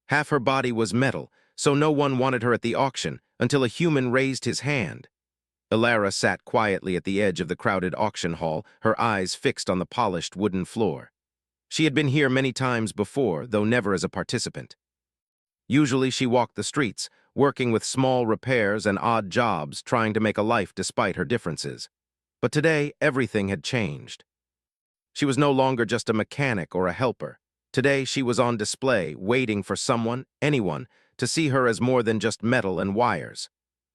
Half her body was metal, so no one wanted her at the auction until a human raised his hand. Ilara sat quietly at the edge of the crowded auction hall, her eyes fixed on the polished wooden floor. She had been here many times before, though never as a participant. Usually she walked the streets, working with small repairs and odd jobs, trying to make a life despite her differences. But today, everything had changed. She was no longer just a mechanic or a helper. Today, she was on display, waiting for someone, anyone, to see her as more than just metal and wires.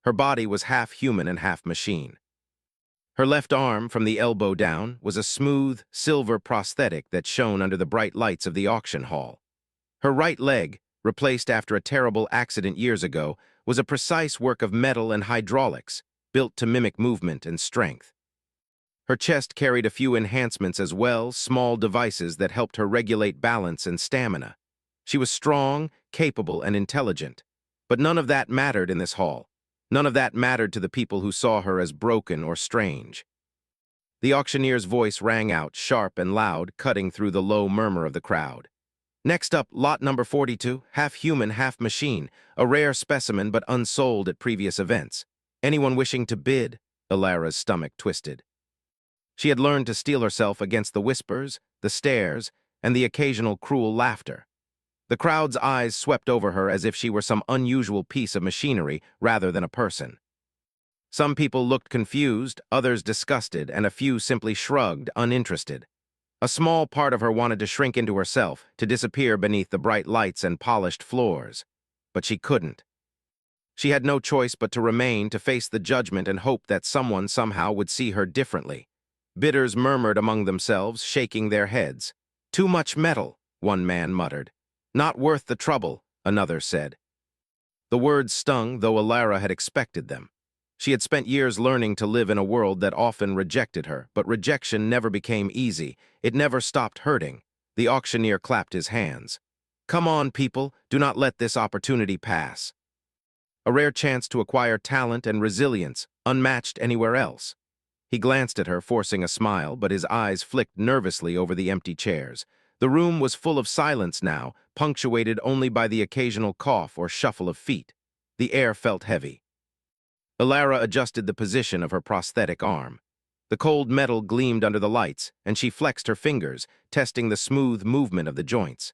Her body was half human and half machine. Her left arm, from the elbow down, was a smooth, silver prosthetic that shone under the bright lights of the auction hall. Her right leg, replaced after a terrible accident years ago, was a precise work of metal and hydraulics, built to mimic movement and strength. Her chest carried a few enhancements as well, small devices that helped her regulate balance and stamina. She was strong, capable, and intelligent. But none of that mattered in this hall. None of that mattered to the people who saw her as broken or strange. The auctioneer's voice rang out, sharp and loud, cutting through the low murmur of the crowd. Next up, lot number 42, half human, half machine, a rare specimen but unsold at previous events. Anyone wishing to bid? Ilara's stomach twisted. She had learned to steel herself against the whispers, the stares, and the occasional cruel laughter. The crowd's eyes swept over her as if she were some unusual piece of machinery rather than a person. Some people looked confused, others disgusted, and a few simply shrugged, uninterested. A small part of her wanted to shrink into herself, to disappear beneath the bright lights and polished floors. But she couldn't. She had no choice but to remain, to face the judgment and hope that someone somehow would see her differently. Bidders murmured among themselves, shaking their heads. "Too much metal," one man muttered. "Not worth the trouble," another said. The words stung, though Ilara had expected them. She had spent years learning to live in a world that often rejected her, but rejection never became easy. It never stopped hurting. The auctioneer clapped his hands. "Come on, people, do not let this opportunity pass." A rare chance to acquire talent and resilience, unmatched anywhere else. He glanced at her, forcing a smile, but his eyes flicked nervously over the empty chairs. The room was full of silence now, punctuated only by the occasional cough or shuffle of feet. The air felt heavy. Ilara adjusted the position of her prosthetic arm. The cold metal gleamed under the lights, and she flexed her fingers, testing the smooth movement of the joints.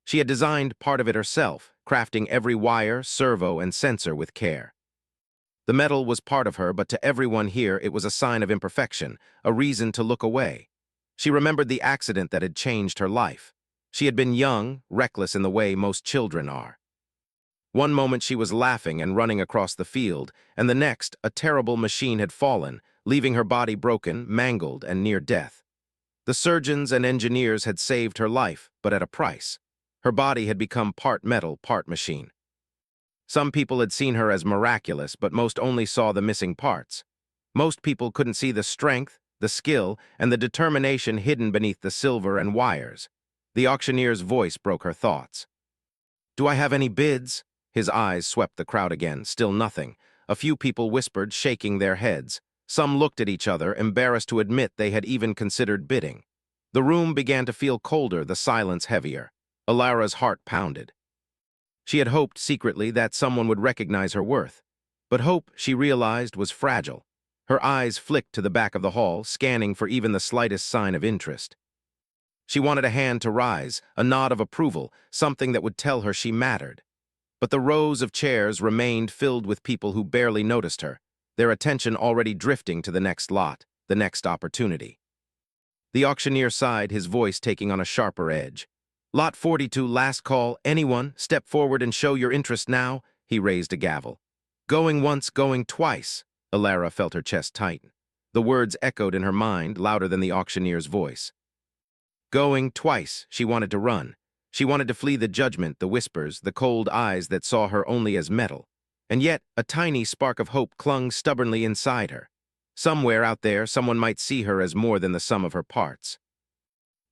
She had designed part of it herself, crafting every wire, servo, and sensor with care. The metal was part of her, but to everyone here it was a sign of imperfection, a reason to look away. She remembered the accident that had changed her life. She had been young, reckless in the way most children are. One moment she was laughing and running across the field, and the next, a terrible machine had fallen, leaving her body broken, mangled, and near death. The surgeons and engineers had saved her life, but at a price. Her body had become part metal, part machine. Some people had seen her as miraculous, but most only saw the missing parts. Most people couldn't see the strength, the skill, and the determination hidden beneath the silver and wires. The auctioneer's voice broke her thoughts. "Do I have any bids?" His eyes swept the crowd again, still nothing. A few people whispered, shaking their heads. Some looked at each other, embarrassed to admit they had even considered bidding. The room began to feel colder, the silence heavier. Ilara's heart pounded. She had hoped secretly that someone would recognize her worth. But hope, she realized, was fragile. Her eyes flicked to the back of the hall, scanning for even the slightest sign of interest. She wanted a hand to rise, a nod of approval, something that would tell her she mattered. But the rows of chairs remained filled with people who barely noticed her, their attention already drifting to the next lot, the next opportunity. The auctioneer sighed, his voice taking on a sharper edge. "Lot 42, last call. Anyone, step forward and show your interest now." He raised a gavel. "Going once, going twice." Ilara felt her chest tighten. The words echoed in her mind, louder than the auctioneer's voice. Going twice, she wanted to run. She wanted to flee the judgment, the whispers, the cold eyes that saw her only as metal. And yet, a tiny spark of hope clung stubbornly inside her. Somewhere out there, someone might see her as more than the sum of her parts.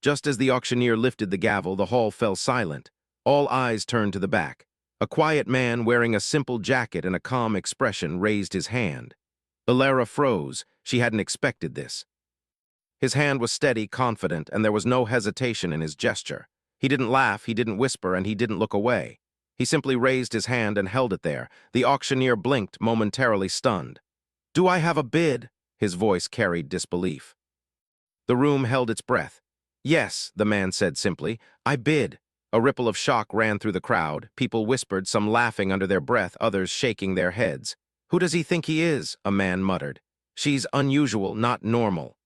Just as the auctioneer lifted the gavel, the hall fell silent. All eyes turned to the back. A quiet man wearing a simple jacket and a calm expression raised his hand. Ilara froze. She hadn't expected this. His hand was steady, confident, and there was no hesitation in his gesture. He didn't laugh, he didn't whisper, and he didn't look away. He simply raised his hand and held it there. The auctioneer blinked, momentarily stunned. "Do I have a bid?" His voice carried disbelief. The room held its breath. "Yes," the man said simply. "I bid." A ripple of shock ran through the crowd. People whispered, some laughing under their breath, others shaking their heads. "Who does he think he is?" a man muttered. "She's unusual, not normal."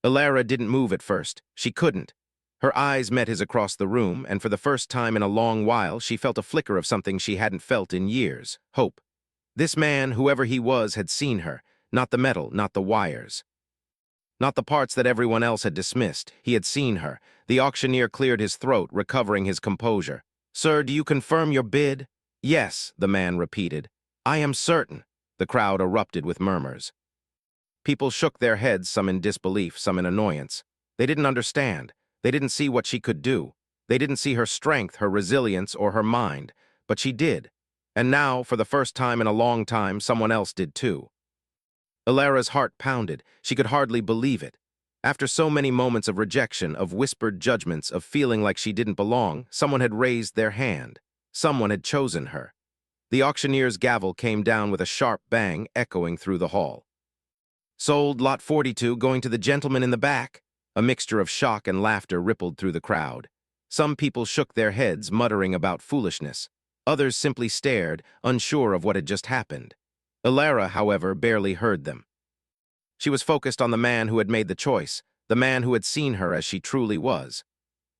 Alara didn't move at first. She couldn't. Her eyes met his across the room, and for the first time in a long while, she felt a flicker of something she hadn't felt in years: hope. This man, whoever he was, had seen her. Not the metal, not the wires. Not the parts that everyone else had dismissed. He had seen her. The auctioneer cleared his throat, recovering his composure. "Sir, do you confirm your bid?" "Yes," the man repeated. "I am certain." The crowd erupted with murmurs. People shook their heads, some in disbelief, some in annoyance. They didn't understand. They didn't see what she could do. They didn't see her strength, her resilience, or her mind. But she did. And now, for the first time in a long time, someone else did too. Alara's heart pounded. She could hardly believe it. After so many moments of rejection, of whispered judgments, of feeling like she didn't belong, someone had raised their hand. Someone had chosen her. The auctioneer's gavel came down with a sharp bang, echoing through the hall. "Sold, lot 42, going to the gentleman in the back." A mixture of shock and laughter rippled through the crowd. Some people shook their heads, muttering about foolishness. Others simply stared, unsure of what had just happened. Alara, however, barely heard them. She was focused on the man who had made the choice, the man who had seen her as she truly was.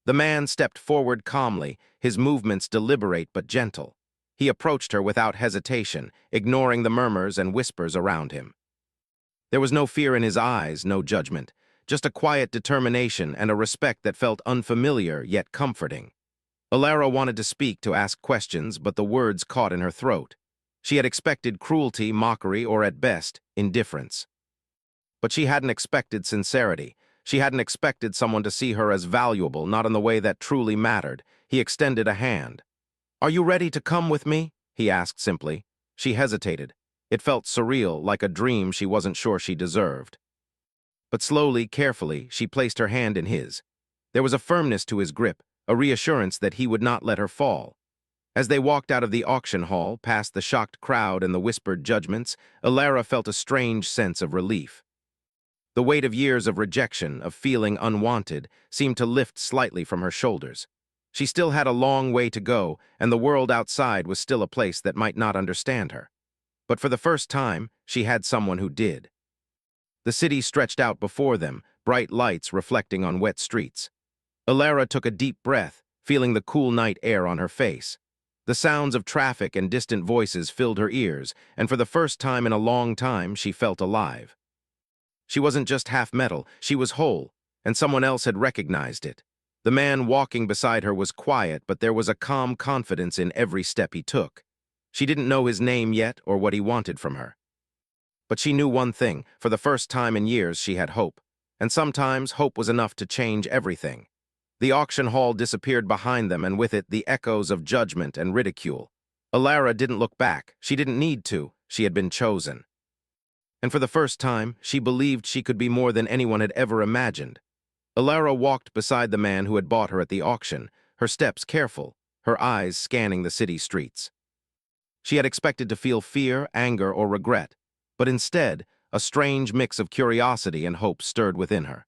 The man stepped forward calmly, his movements deliberate but gentle. He approached her without hesitation, ignoring the murmurs and whispers around him. There was no fear in his eyes, no judgment, just a quiet determination and a respect that felt unfamiliar yet comforting. Alara wanted to speak, to ask questions, but the words caught in her throat. She had expected cruelty, mockery, or at best, indifference. But she hadn't expected sincerity. She hadn't expected someone to see her as valuable, not in the way that truly mattered. He extended a hand. "Are you ready to come with me?" he asked simply. She hesitated. It felt surreal, like a dream she wasn't sure she deserved. But slowly, carefully, she placed her hand in his. There was a firmness to his grip, a reassurance that he would not let her fall. As they walked out of the auction hall, past the shocked crowd and the whispered judgments, Alara felt a strange sense of relief. The weight of years of rejection, of feeling unwanted, seemed to lift slightly from her shoulders. She still had a long way to go, and the world outside was still a place that might not understand her. But for the first time, she had someone who did. The city stretched out before them, bright lights reflecting on wet streets. Alara took a deep breath, feeling the cool night air on her face. The sounds of traffic and distant voices filled her ears, and for the first time in a long time, she felt alive. She wasn't just half metal, she was whole, and someone else had recognized it. The man walking beside her was quiet, but there was a calm confidence in every step he took. She didn't know his name yet or what he wanted from her. But she knew one thing: for the first time in years she had hope. And sometimes hope was enough to change everything. The auction hall disappeared behind them, and with it the echoes of judgment and ridicule. Alara didn't look back. She didn't need to. She had been chosen. And for the first time, she believed she could be more than anyone had ever imagined. Alara walked beside the man who had bought her at the auction, her steps careful, her eyes scanning the city streets. She had expected to feel fear, anger, or regret, but instead, a strange mix of curiosity and hope stirred within her.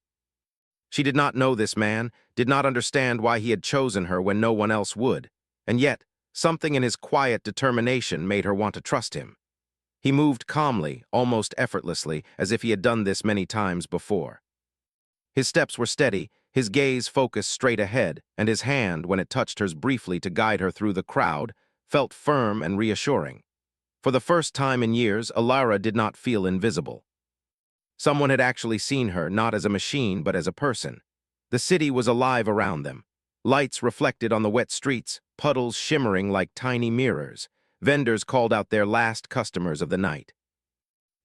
She did not know this man, did not understand why he had chosen her when no one else would, and yet, something in his quiet determination made her want to trust him. He moved calmly, almost effortlessly, as if he had done this many times before. His steps were steady, his gaze focused straight ahead, and his hand, when it touched hers briefly to guide her through the crowd, felt firm and reassuring. For the first time in years, Alara did not feel invisible. Someone had actually seen her, not as a machine, but as a person. The city was alive around them. Lights reflected on the wet streets, puddles shimmering like tiny mirrors. Vendors called out their last customers of the night.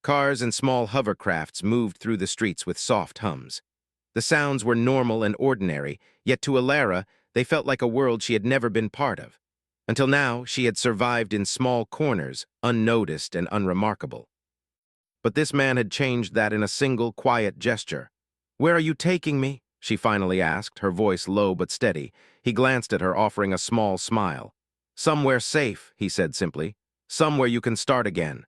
Cars and small hovercrafts moved through the streets with soft hums. The sounds were normal and ordinary, yet to Alara, they felt like a world she had never been part of. Until now, she had survived in small corners, unnoticed and unremarkable. But this man had changed that in a single, quiet gesture. "Where are you taking me?" she finally asked, her voice low but steady. He glanced at her, offering a small smile. Somewhere safe, he said simply. Somewhere you can start again.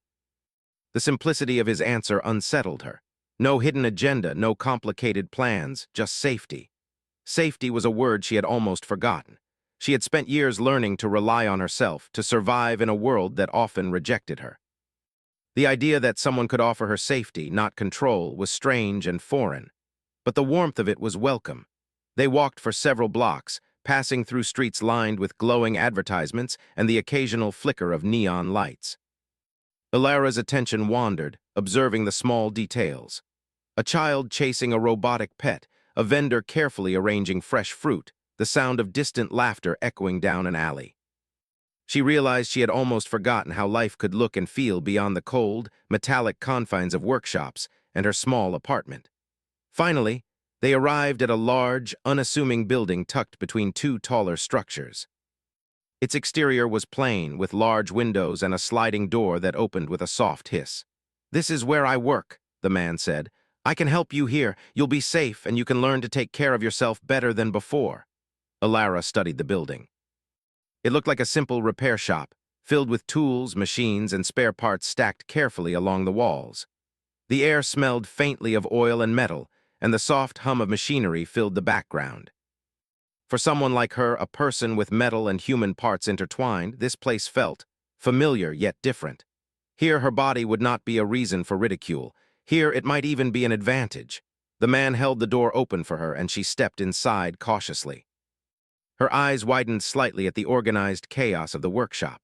The simplicity of his answer unsettled her. No hidden agenda, no complicated plans, just safety. Safety was a word she had almost forgotten. She had spent years learning to rely on herself, to survive in a world that often rejected her. The idea that someone could offer her safety, not control, was strange and foreign. But the warmth of it was welcome. They walked for several blocks, passing through streets lined with glowing advertisements and the occasional flicker of neon lights. Ilara's attention wandered, observing the small details. A child chasing a robotic pet, a vendor carefully arranging fresh fruit, the sound of distant laughter echoing down an alley. She realized she had almost forgotten how life could look and feel beyond the cold, metallic confines of workshops and her small apartment. Finally, they arrived at a large, unassuming building tucked between two taller structures. Its exterior was plain, with large windows and a sliding door that opened with a soft hiss. "This is where I work," the man said. "I can help you here. You'll be safe, and you can learn to take care of yourself better than before." Ilara studied the building. It looked like a simple repair shop, filled with tools, machines, and spare parts stacked carefully along the walls. The air smelled faintly of oil and metal, and the soft hum of machinery filled the background. For someone like her, a person with metal and human parts intertwined, this place felt familiar yet different. Here her body would not be a reason for ridicule. Here it might even be an advantage. The man held the door open for her, and she stepped inside cautiously. Her eyes widened slightly at the organized chaos of the workshop.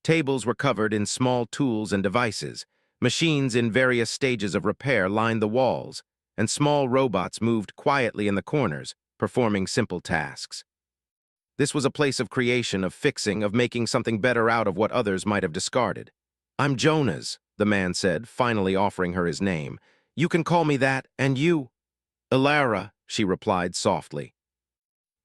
Tables were covered in small tools and devices. Machines in various stages of repair lined the walls, and small robots moved quietly in the corners, performing simple tasks. This was a place of creation, of fixing, of making something better out of what others might have discarded. "I'm Jonas," the man said, finally offering her his name. "You can call me that, and you?" "Ilara," she replied softly.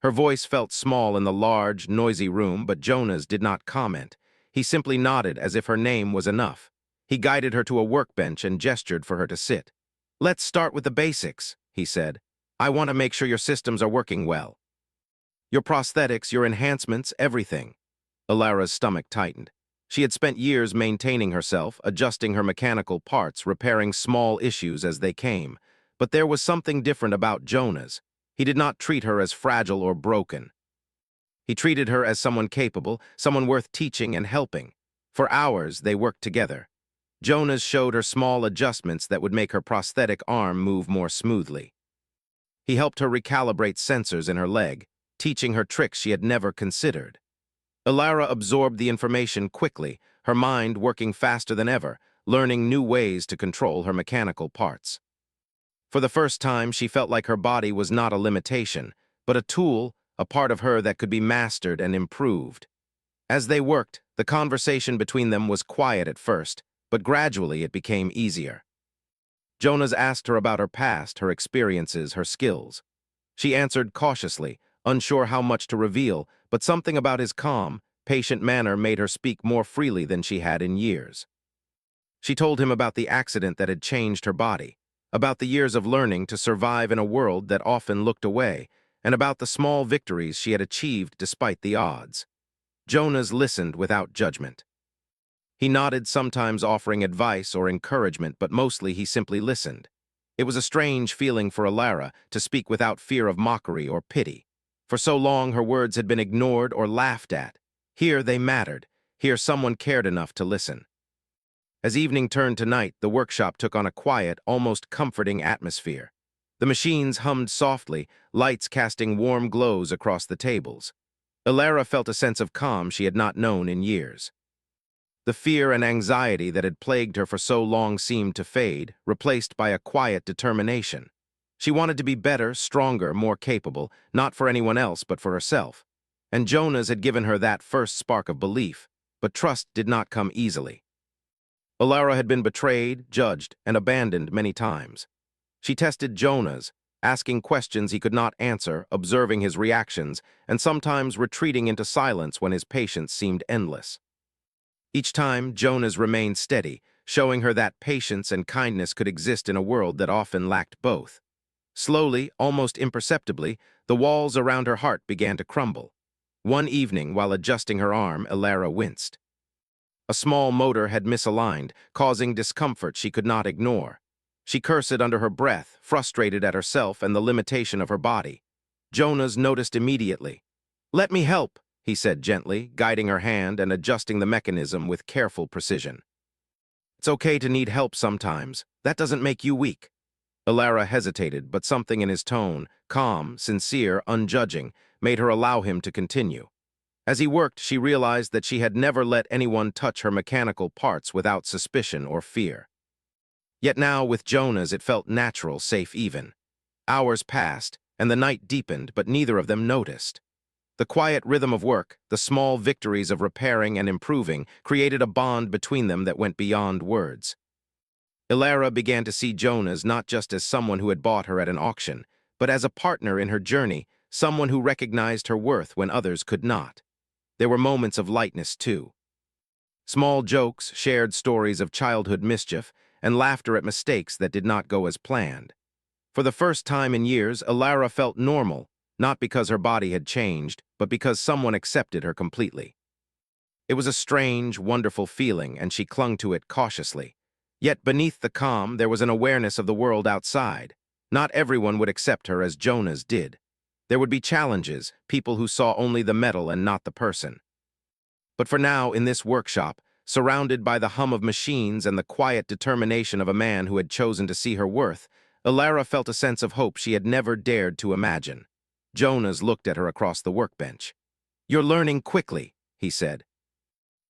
Her voice felt small in the large, noisy room, but Jonas did not comment. He simply nodded as if her name was enough. He guided her to a workbench and gestured for her to sit. "Let's start with the basics," he said. "I want to make sure your systems are working well. Your prosthetics, your enhancements, everything." Ilara's stomach tightened. She had spent years maintaining herself, adjusting her mechanical parts, repairing small issues as they came. But there was something different about Jonas. He did not treat her as fragile or broken. He treated her as someone capable, someone worth teaching and helping. For hours, they worked together. Jonas showed her small adjustments that would make her prosthetic arm move more smoothly. He helped her recalibrate sensors in her leg, teaching her tricks she had never considered. Ilara absorbed the information quickly, her mind working faster than ever, learning new ways to control her mechanical parts. For the first time, she felt like her body was not a limitation, but a tool, a part of her that could be mastered and improved. As they worked, the conversation between them was quiet at first, but gradually it became easier. Jonas asked her about her past, her experiences, her skills. She answered cautiously, unsure how much to reveal, but something about his calm, patient manner made her speak more freely than she had in years. She told him about the accident that had changed her body, about the years of learning to survive in a world that often looked away, and about the small victories she had achieved despite the odds. Jonas listened without judgment. He nodded, sometimes offering advice or encouragement, but mostly he simply listened. It was a strange feeling for Ilara to speak without fear of mockery or pity. For so long her words had been ignored or laughed at. Here they mattered. Here someone cared enough to listen. As evening turned to night, the workshop took on a quiet, almost comforting atmosphere. The machines hummed softly, lights casting warm glows across the tables. Ilara felt a sense of calm she had not known in years. The fear and anxiety that had plagued her for so long seemed to fade, replaced by a quiet determination. She wanted to be better, stronger, more capable, not for anyone else but for herself. And Jonas had given her that first spark of belief, but trust did not come easily. Ilara had been betrayed, judged, and abandoned many times. She tested Jonas, asking questions he could not answer, observing his reactions, and sometimes retreating into silence when his patience seemed endless. Each time, Jonas remained steady, showing her that patience and kindness could exist in a world that often lacked both. Slowly, almost imperceptibly, the walls around her heart began to crumble. One evening, while adjusting her arm, Elara winced. A small motor had misaligned, causing discomfort she could not ignore. She cursed under her breath, frustrated at herself and the limitation of her body. Jonas noticed immediately. "Let me help," he said gently, guiding her hand and adjusting the mechanism with careful precision. "It's okay to need help sometimes. That doesn't make you weak." Elara hesitated, but something in his tone, calm, sincere, unjudging, made her allow him to continue. As he worked, she realized that she had never let anyone touch her mechanical parts without suspicion or fear. Yet now, with Jonas, it felt natural, safe even. Hours passed, and the night deepened, but neither of them noticed. The quiet rhythm of work, the small victories of repairing and improving, created a bond between them that went beyond words. Elara began to see Jonas not just as someone who had bought her at an auction, but as a partner in her journey, someone who recognized her worth when others could not. There were moments of lightness, too. Small jokes, shared stories of childhood mischief, and laughter at mistakes that did not go as planned. For the first time in years, Elara felt normal, not because her body had changed, but because someone accepted her completely. It was a strange, wonderful feeling, and she clung to it cautiously. Yet beneath the calm, there was an awareness of the world outside. Not everyone would accept her as Jonas did. There would be challenges, people who saw only the metal and not the person. But for now, in this workshop, surrounded by the hum of machines and the quiet determination of a man who had chosen to see her worth, Elara felt a sense of hope she had never dared to imagine. Jonas looked at her across the workbench. "You're learning quickly," he said.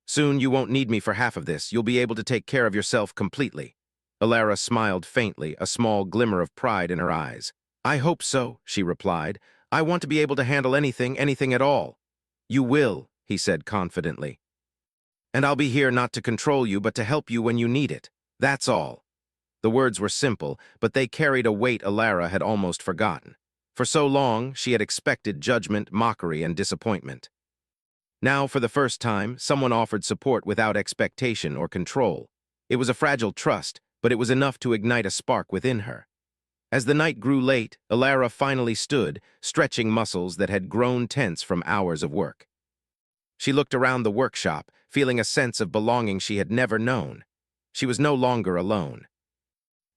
"Soon you won't need me for half of this. You'll be able to take care of yourself completely." Elara smiled faintly, a small glimmer of pride in her eyes. "I hope so," she replied. "I want to be able to handle anything, anything at all." "You will," he said confidently. "And I'll be here not to control you, but to help you when you need it. That's all." The words were simple, but they carried a weight Elara had almost forgotten. For so long, she had expected judgment, mockery, and disappointment. Now, for the first time, someone offered support without expectation or control. It was a fragile trust, but it was enough to ignite a spark within her. As the night grew late, Elara finally stood, stretching muscles that had grown tense from hours of work. She looked around the workshop, feeling a sense of belonging she had never known. She was no longer alone.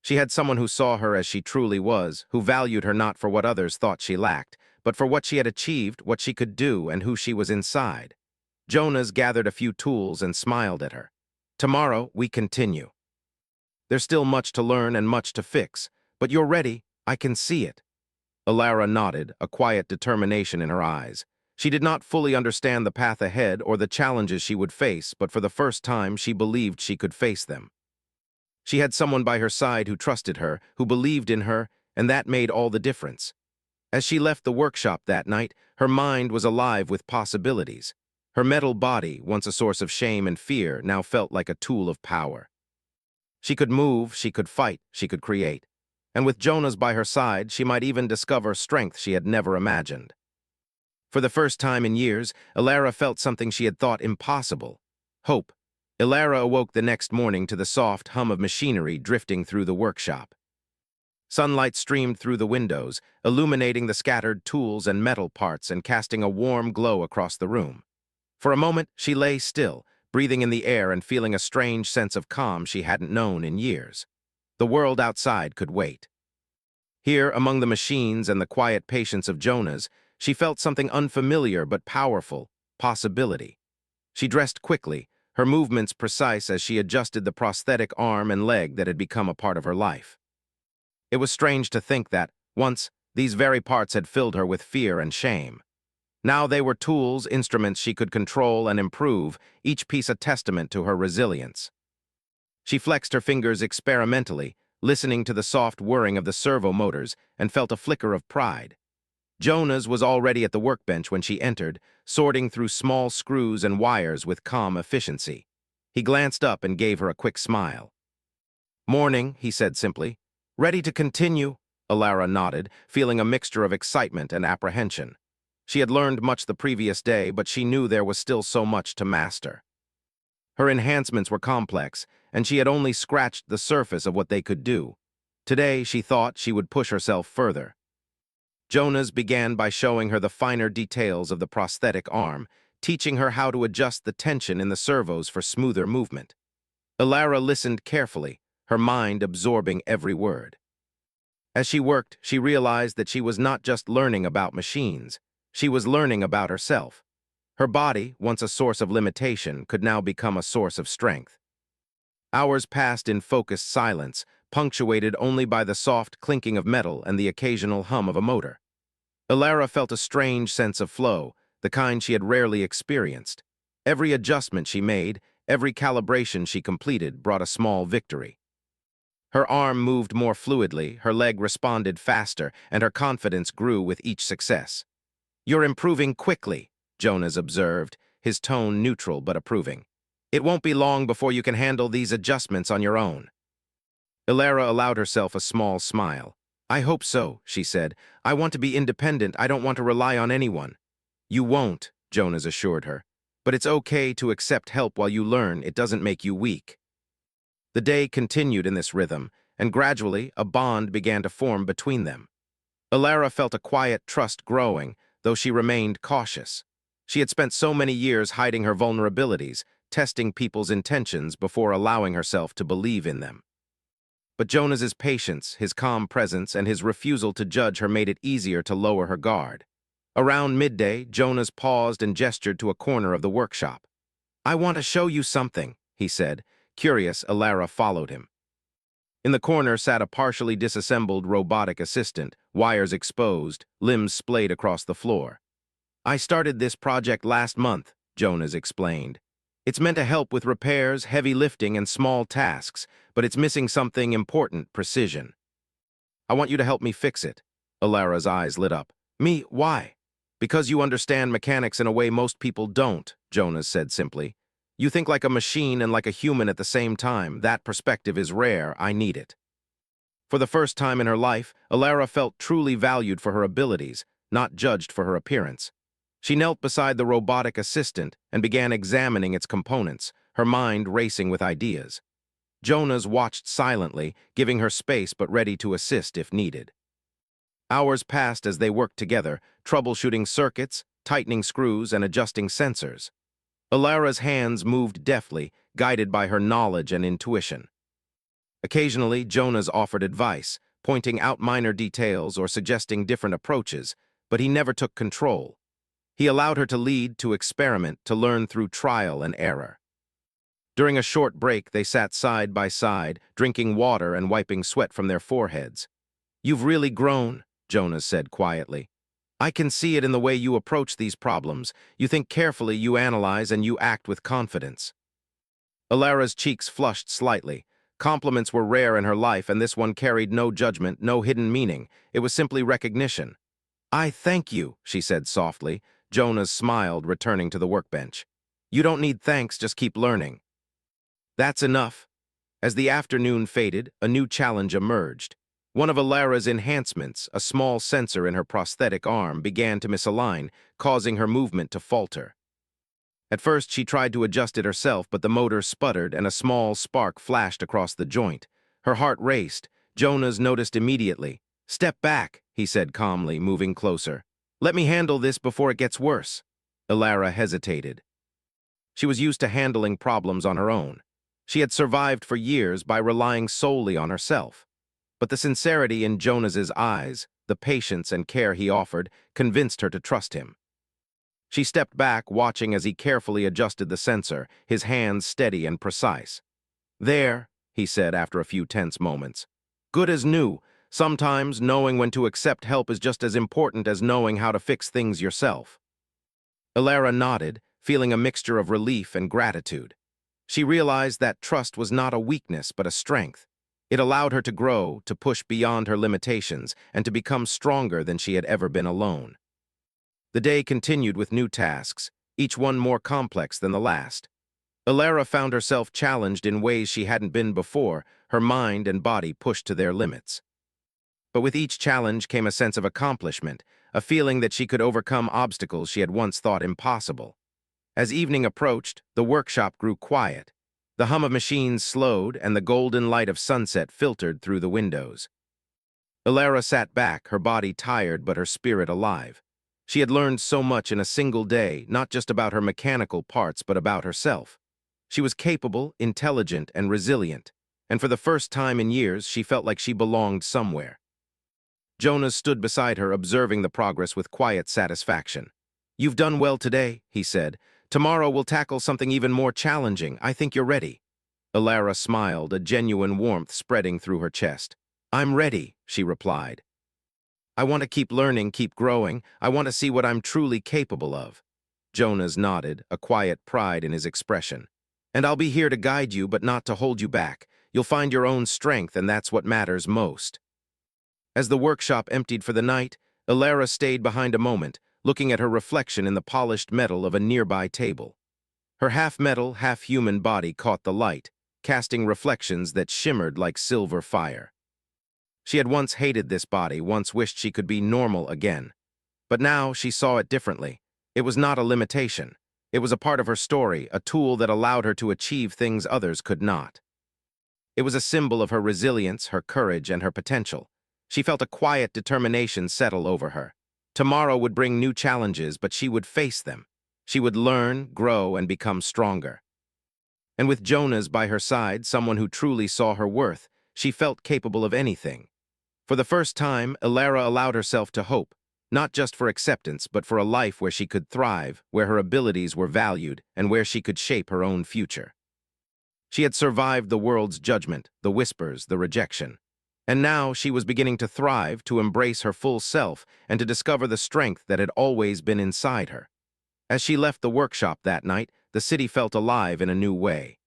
She had someone who saw her as she truly was, who valued her not for what others thought she lacked, but for what she had achieved, what she could do, and who she was inside. Jonas gathered a few tools and smiled at her. "Tomorrow, we continue. There's still much to learn and much to fix, but you're ready. I can see it." Elara nodded, a quiet determination in her eyes. She did not fully understand the path ahead or the challenges she would face, but for the first time she believed she could face them. She had someone by her side who trusted her, who believed in her, and that made all the difference. As she left the workshop that night, her mind was alive with possibilities. Her metal body, once a source of shame and fear, now felt like a tool of power. She could move, she could fight, she could create. And with Jonas by her side, she might even discover strength she had never imagined. For the first time in years, Elara felt something she had thought impossible: hope. Elara awoke the next morning to the soft hum of machinery drifting through the workshop. Sunlight streamed through the windows, illuminating the scattered tools and metal parts and casting a warm glow across the room. For a moment, she lay still, breathing in the air and feeling a strange sense of calm she hadn't known in years. The world outside could wait. Here, among the machines and the quiet patience of Jonas, she felt something unfamiliar but powerful: possibility. She dressed quickly, her movements precise as she adjusted the prosthetic arm and leg that had become a part of her life. It was strange to think that, once, these very parts had filled her with fear and shame. Now they were tools, instruments she could control and improve, each piece a testament to her resilience. She flexed her fingers experimentally, listening to the soft whirring of the servo motors, and felt a flicker of pride. Jonas was already at the workbench when she entered, sorting through small screws and wires with calm efficiency. He glanced up and gave her a quick smile. "Morning," he said simply. "Ready to continue?" Elara nodded, feeling a mixture of excitement and apprehension. She had learned much the previous day, but she knew there was still so much to master. Her enhancements were complex, and she had only scratched the surface of what they could do. Today, she thought she would push herself further. Jonas began by showing her the finer details of the prosthetic arm, teaching her how to adjust the tension in the servos for smoother movement. Ilara listened carefully, her mind absorbing every word. As she worked, she realized that she was not just learning about machines. She was learning about herself. Her body, once a source of limitation, could now become a source of strength. Hours passed in focused silence, punctuated only by the soft clinking of metal and the occasional hum of a motor. Ilara felt a strange sense of flow, the kind she had rarely experienced. Every adjustment she made, every calibration she completed brought a small victory. Her arm moved more fluidly, her leg responded faster, and her confidence grew with each success. "You're improving quickly," Jonas observed, his tone neutral but approving. "It won't be long before you can handle these adjustments on your own." Ilara allowed herself a small smile. "I hope so," she said. "I want to be independent. I don't want to rely on anyone." "You won't," Jonas assured her. "But it's okay to accept help while you learn. It doesn't make you weak." The day continued in this rhythm, and gradually a bond began to form between them. Ilara felt a quiet trust growing, though she remained cautious. She had spent so many years hiding her vulnerabilities, testing people's intentions before allowing herself to believe in them. But Jonas's patience, his calm presence, and his refusal to judge her made it easier to lower her guard. Around midday, Jonas paused and gestured to a corner of the workshop. "I want to show you something," he said. Curious, Ilara followed him. In the corner sat a partially disassembled robotic assistant, wires exposed, limbs splayed across the floor. "I started this project last month," Jonas explained. "It's meant to help with repairs, heavy lifting, and small tasks, but it's missing something important: precision. I want you to help me fix it." Ilara's eyes lit up. "Me? Why?" "Because you understand mechanics in a way most people don't," Jonas said simply. "You think like a machine and like a human at the same time. That perspective is rare. I need it." For the first time in her life, Ilara felt truly valued for her abilities, not judged for her appearance. She knelt beside the robotic assistant and began examining its components, her mind racing with ideas. Jonas watched silently, giving her space but ready to assist if needed. Hours passed as they worked together, troubleshooting circuits, tightening screws, and adjusting sensors. Ilara's hands moved deftly, guided by her knowledge and intuition. Occasionally, Jonas offered advice, pointing out minor details or suggesting different approaches, but he never took control. He allowed her to lead, to experiment, to learn through trial and error. During a short break, they sat side by side, drinking water and wiping sweat from their foreheads. "You've really grown," Jonas said quietly. "I can see it in the way you approach these problems. You think carefully, you analyze, and you act with confidence." Ilara's cheeks flushed slightly. Compliments were rare in her life, and this one carried no judgment, no hidden meaning. It was simply recognition. "I thank you," she said softly. Jonas smiled, returning to the workbench. "You don't need thanks, just keep learning." "That's enough." As the afternoon faded, a new challenge emerged. One of Ilara's enhancements, a small sensor in her prosthetic arm, began to misalign, causing her movement to falter. At first, she tried to adjust it herself, but the motor sputtered and a small spark flashed across the joint. Her heart raced. Jonas noticed immediately. "Step back," he said calmly, moving closer. "Let me handle this before it gets worse." Ilara hesitated. She was used to handling problems on her own. She had survived for years by relying solely on herself. But the sincerity in Jonas's eyes, the patience and care he offered, convinced her to trust him. She stepped back, watching as he carefully adjusted the sensor, his hands steady and precise. "There," he said after a few tense moments. "Good as new. Sometimes knowing when to accept help is just as important as knowing how to fix things yourself." Ilara nodded, feeling a mixture of relief and gratitude. She realized that trust was not a weakness but a strength. It allowed her to grow, to push beyond her limitations, and to become stronger than she had ever been alone. The day continued with new tasks, each one more complex than the last. Ilara found herself challenged in ways she hadn't been before, her mind and body pushed to their limits. But with each challenge came a sense of accomplishment, a feeling that she could overcome obstacles she had once thought impossible. As evening approached, the workshop grew quiet. The hum of machines slowed, and the golden light of sunset filtered through the windows. Alara sat back, her body tired but her spirit alive. She had learned so much in a single day, not just about her mechanical parts, but about herself. She was capable, intelligent, and resilient, and for the first time in years, she felt like she belonged somewhere. Jonas stood beside her, observing the progress with quiet satisfaction. "You've done well today," he said. "Tomorrow we'll tackle something even more challenging. I think you're ready." Alara smiled, a genuine warmth spreading through her chest. "I'm ready," she replied. "I want to keep learning, keep growing. I want to see what I'm truly capable of." Jonas nodded, a quiet pride in his expression. "And I'll be here to guide you, but not to hold you back. You'll find your own strength, and that's what matters most." As the workshop emptied for the night, Alara stayed behind a moment, looking at her reflection in the polished metal of a nearby table. Her half-metal, half-human body caught the light, casting reflections that shimmered like silver fire. She had once hated this body, once wished she could be normal again. But now she saw it differently. It was not a limitation. It was a part of her story, a tool that allowed her to achieve things others could not. It was a symbol of her resilience, her courage, and her potential. She felt a quiet determination settle over her. Tomorrow would bring new challenges, but she would face them. She would learn, grow, and become stronger. And with Jonas by her side, someone who truly saw her worth, she felt capable of anything. For the first time, Alara allowed herself to hope, not just for acceptance, but for a life where she could thrive, where her abilities were valued, and where she could shape her own future. She had survived the world's judgment, the whispers, the rejection. And now she was beginning to thrive, to embrace her full self, and to discover the strength that had always been inside her. As she left the workshop that night, the city felt alive in a new way.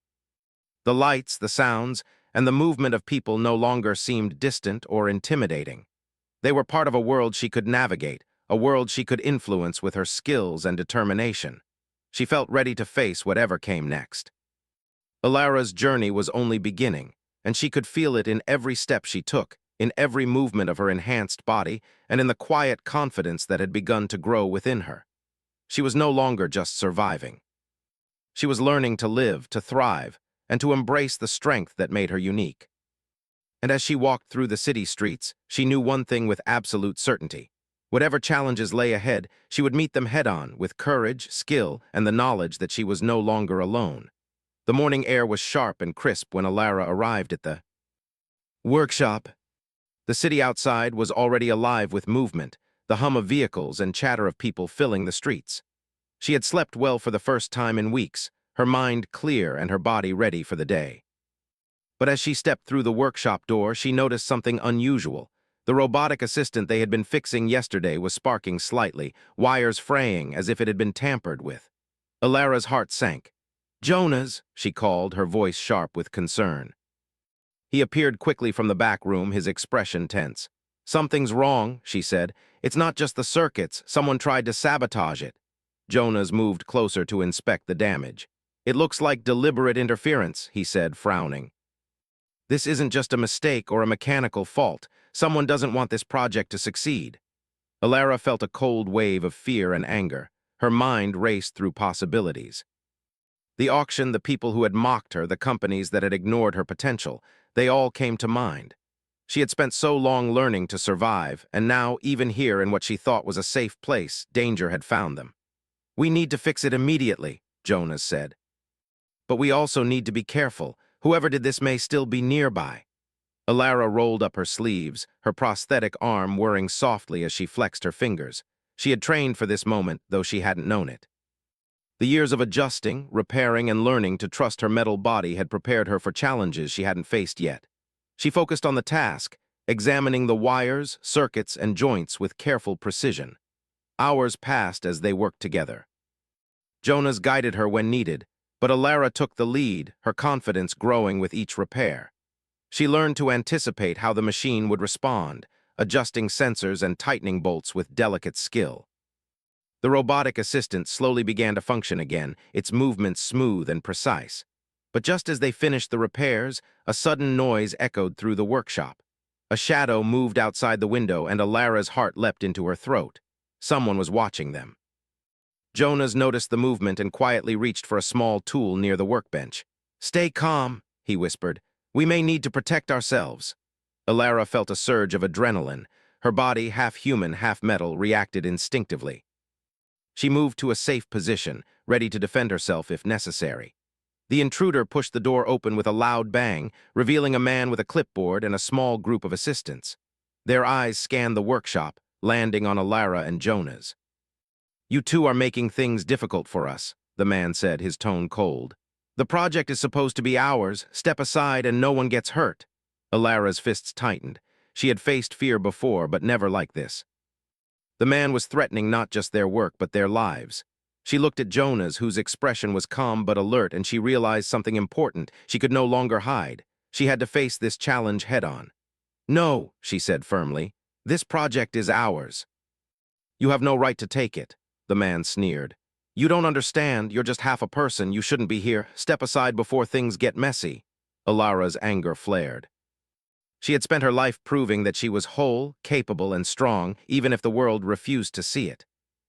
The lights, the sounds, and the movement of people no longer seemed distant or intimidating. They were part of a world she could navigate, a world she could influence with her skills and determination. She felt ready to face whatever came next. Alara's journey was only beginning, and she could feel it in every step she took, in every movement of her enhanced body, and in the quiet confidence that had begun to grow within her. She was no longer just surviving. She was learning to live, to thrive, and to embrace the strength that made her unique. And as she walked through the city streets, she knew one thing with absolute certainty. Whatever challenges lay ahead, she would meet them head-on, with courage, skill, and the knowledge that she was no longer alone. The morning air was sharp and crisp when Alara arrived at the workshop. The city outside was already alive with movement, the hum of vehicles and chatter of people filling the streets. She had slept well for the first time in weeks, her mind clear and her body ready for the day. But as she stepped through the workshop door, she noticed something unusual. The robotic assistant they had been fixing yesterday was sparking slightly, wires fraying as if it had been tampered with. Alara's heart sank. "Jonas," she called, her voice sharp with concern. He appeared quickly from the back room, his expression tense. "Something's wrong," she said. "It's not just the circuits. Someone tried to sabotage it." Jonas moved closer to inspect the damage. "It looks like deliberate interference," he said, frowning. "This isn't just a mistake or a mechanical fault. Someone doesn't want this project to succeed." Alara felt a cold wave of fear and anger. Her mind raced through possibilities. The auction, the people who had mocked her, the companies that had ignored her potential, they all came to mind. She had spent so long learning to survive, and now, even here in what she thought was a safe place, danger had found them. "We need to fix it immediately," Jonas said. "But we also need to be careful. Whoever did this may still be nearby." Alara rolled up her sleeves, her prosthetic arm whirring softly as she flexed her fingers. She had trained for this moment, though she hadn't known it. The years of adjusting, repairing, and learning to trust her metal body had prepared her for challenges she hadn't faced yet. She focused on the task, examining the wires, circuits, and joints with careful precision. Hours passed as they worked together. Jonas guided her when needed, but Alara took the lead, her confidence growing with each repair. She learned to anticipate how the machine would respond, adjusting sensors and tightening bolts with delicate skill. The robotic assistant slowly began to function again, its movements smooth and precise. But just as they finished the repairs, a sudden noise echoed through the workshop. A shadow moved outside the window, and Alara's heart leapt into her throat. Someone was watching them. Jonas noticed the movement and quietly reached for a small tool near the workbench. "Stay calm," he whispered. "We may need to protect ourselves." Alara felt a surge of adrenaline. Her body, half human, half metal, reacted instinctively. She moved to a safe position, ready to defend herself if necessary. The intruder pushed the door open with a loud bang, revealing a man with a clipboard and a small group of assistants. Their eyes scanned the workshop, landing on Alara and Jonas. "You two are making things difficult for us," the man said, his tone cold. "The project is supposed to be ours. Step aside and no one gets hurt." Alara's fists tightened. She had faced fear before, but never like this. The man was threatening not just their work, but their lives. She looked at Jonas, whose expression was calm but alert, and she realized something important. She could no longer hide. She had to face this challenge head-on. "No," she said firmly. "This project is ours." "You have no right to take it," the man sneered. "You don't understand. You're just half a person. You shouldn't be here. Step aside before things get messy." Alara's anger flared. She had spent her life proving that she was whole, capable, and strong, even if the world refused to see it.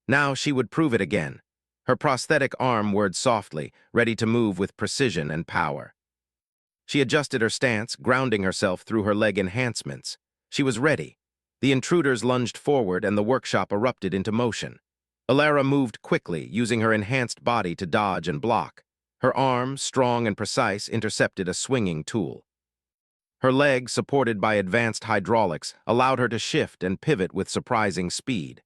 Now she would prove it again. Her prosthetic arm whirred softly, ready to move with precision and power. She adjusted her stance, grounding herself through her leg enhancements. She was ready. The intruders lunged forward and the workshop erupted into motion. Alara moved quickly, using her enhanced body to dodge and block. Her arm, strong and precise, intercepted a swinging tool. Her leg, supported by advanced hydraulics, allowed her to shift and pivot with surprising speed.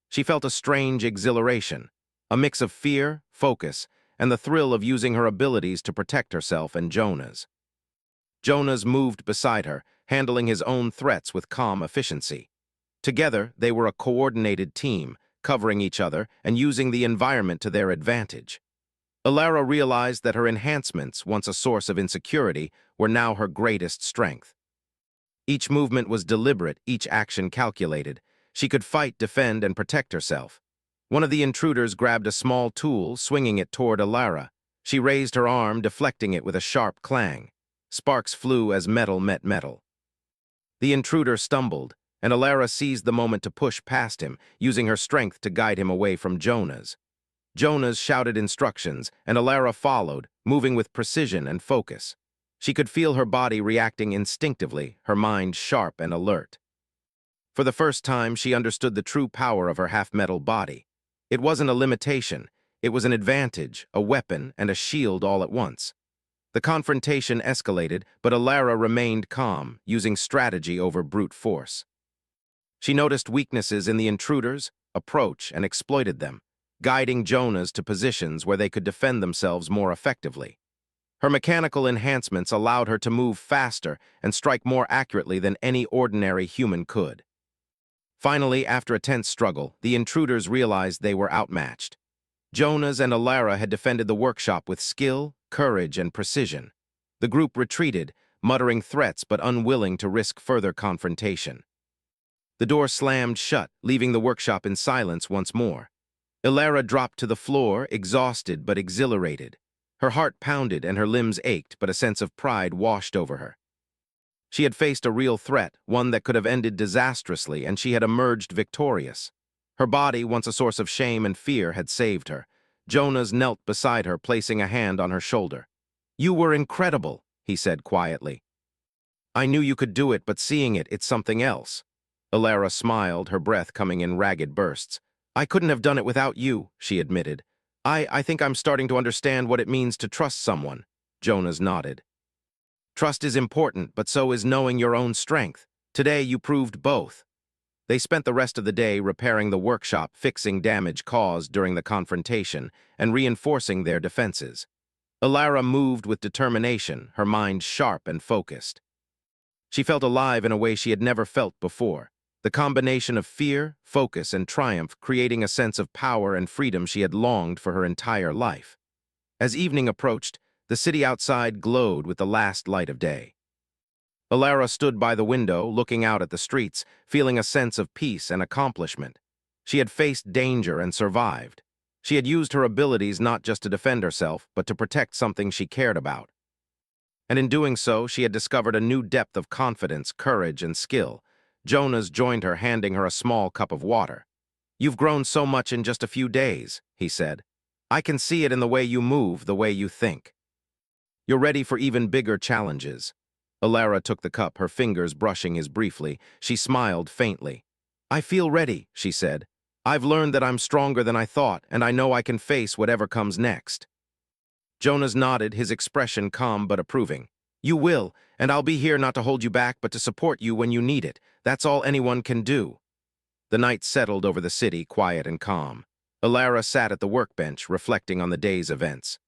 She felt a strange exhilaration, a mix of fear, focus, and the thrill of using her abilities to protect herself and Jonas. Jonas moved beside her, handling his own threats with calm efficiency. Together, they were a coordinated team, covering each other and using the environment to their advantage. Alara realized that her enhancements, once a source of insecurity, were now her greatest strength. Each movement was deliberate, each action calculated. She could fight, defend, and protect herself. One of the intruders grabbed a small tool, swinging it toward Alara. She raised her arm, deflecting it with a sharp clang. Sparks flew as metal met metal. The intruder stumbled, and Alara seized the moment to push past him, using her strength to guide him away from Jonas. Jonas shouted instructions, and Alara followed, moving with precision and focus. She could feel her body reacting instinctively, her mind sharp and alert. For the first time, she understood the true power of her half-metal body. It wasn't a limitation. It was an advantage, a weapon, and a shield all at once. The confrontation escalated, but Alara remained calm, using strategy over brute force. She noticed weaknesses in the intruders, approached, and exploited them, guiding Jonas to positions where they could defend themselves more effectively. Her mechanical enhancements allowed her to move faster and strike more accurately than any ordinary human could. Finally, after a tense struggle, the intruders realized they were outmatched. Jonas and Alara had defended the workshop with skill, courage, and precision. The group retreated, muttering threats but unwilling to risk further confrontation. The door slammed shut, leaving the workshop in silence once more. Alara dropped to the floor, exhausted but exhilarated. Her heart pounded and her limbs ached, but a sense of pride washed over her. She had faced a real threat, one that could have ended disastrously, and she had emerged victorious. Her body, once a source of shame and fear, had saved her. Jonas knelt beside her, placing a hand on her shoulder. "You were incredible," he said quietly. "I knew you could do it, but seeing it, it's something else." Alara smiled, her breath coming in ragged bursts. "I couldn't have done it without you," she admitted. I think I'm starting to understand what it means to trust someone." Jonas nodded. "Trust is important, but so is knowing your own strength. Today you proved both." They spent the rest of the day repairing the workshop, fixing damage caused during the confrontation, and reinforcing their defenses. Alara moved with determination, her mind sharp and focused. She felt alive in a way she had never felt before. The combination of fear, focus, and triumph creating a sense of power and freedom she had longed for her entire life. As evening approached, the city outside glowed with the last light of day. Alara stood by the window, looking out at the streets, feeling a sense of peace and accomplishment. She had faced danger and survived. She had used her abilities not just to defend herself, but to protect something she cared about. And in doing so, she had discovered a new depth of confidence, courage, and skill. Jonas joined her, handing her a small cup of water. "You've grown so much in just a few days," he said. "I can see it in the way you move, the way you think. You're ready for even bigger challenges." Alara took the cup, her fingers brushing his briefly. She smiled faintly. "I feel ready," she said. "I've learned that I'm stronger than I thought, and I know I can face whatever comes next." Jonas nodded, his expression calm but approving. "You will, and I'll be here not to hold you back, but to support you when you need it. That's all anyone can do." The night settled over the city, quiet and calm. Alara sat at the workbench, reflecting on the day's events.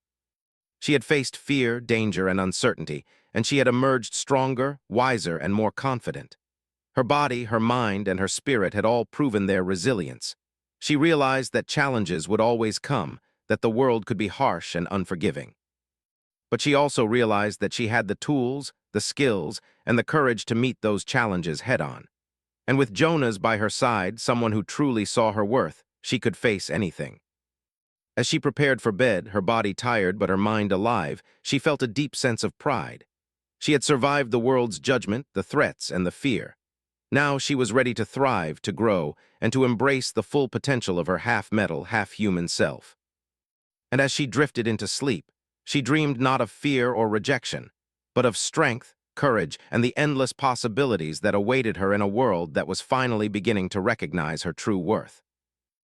She had faced fear, danger, and uncertainty, and she had emerged stronger, wiser, and more confident. Her body, her mind, and her spirit had all proven their resilience. She realized that challenges would always come, that the world could be harsh and unforgiving. But she also realized that she had the tools, the skills, and the courage to meet those challenges head-on. And with Jonas by her side, someone who truly saw her worth, she could face anything. As she prepared for bed, her body tired but her mind alive, she felt a deep sense of pride. She had survived the world's judgment, the threats, and the fear. Now she was ready to thrive, to grow, and to embrace the full potential of her half-metal, half-human self. And as she drifted into sleep, she dreamed not of fear or rejection, but of strength, courage, and the endless possibilities that awaited her in a world that was finally beginning to recognize her true worth.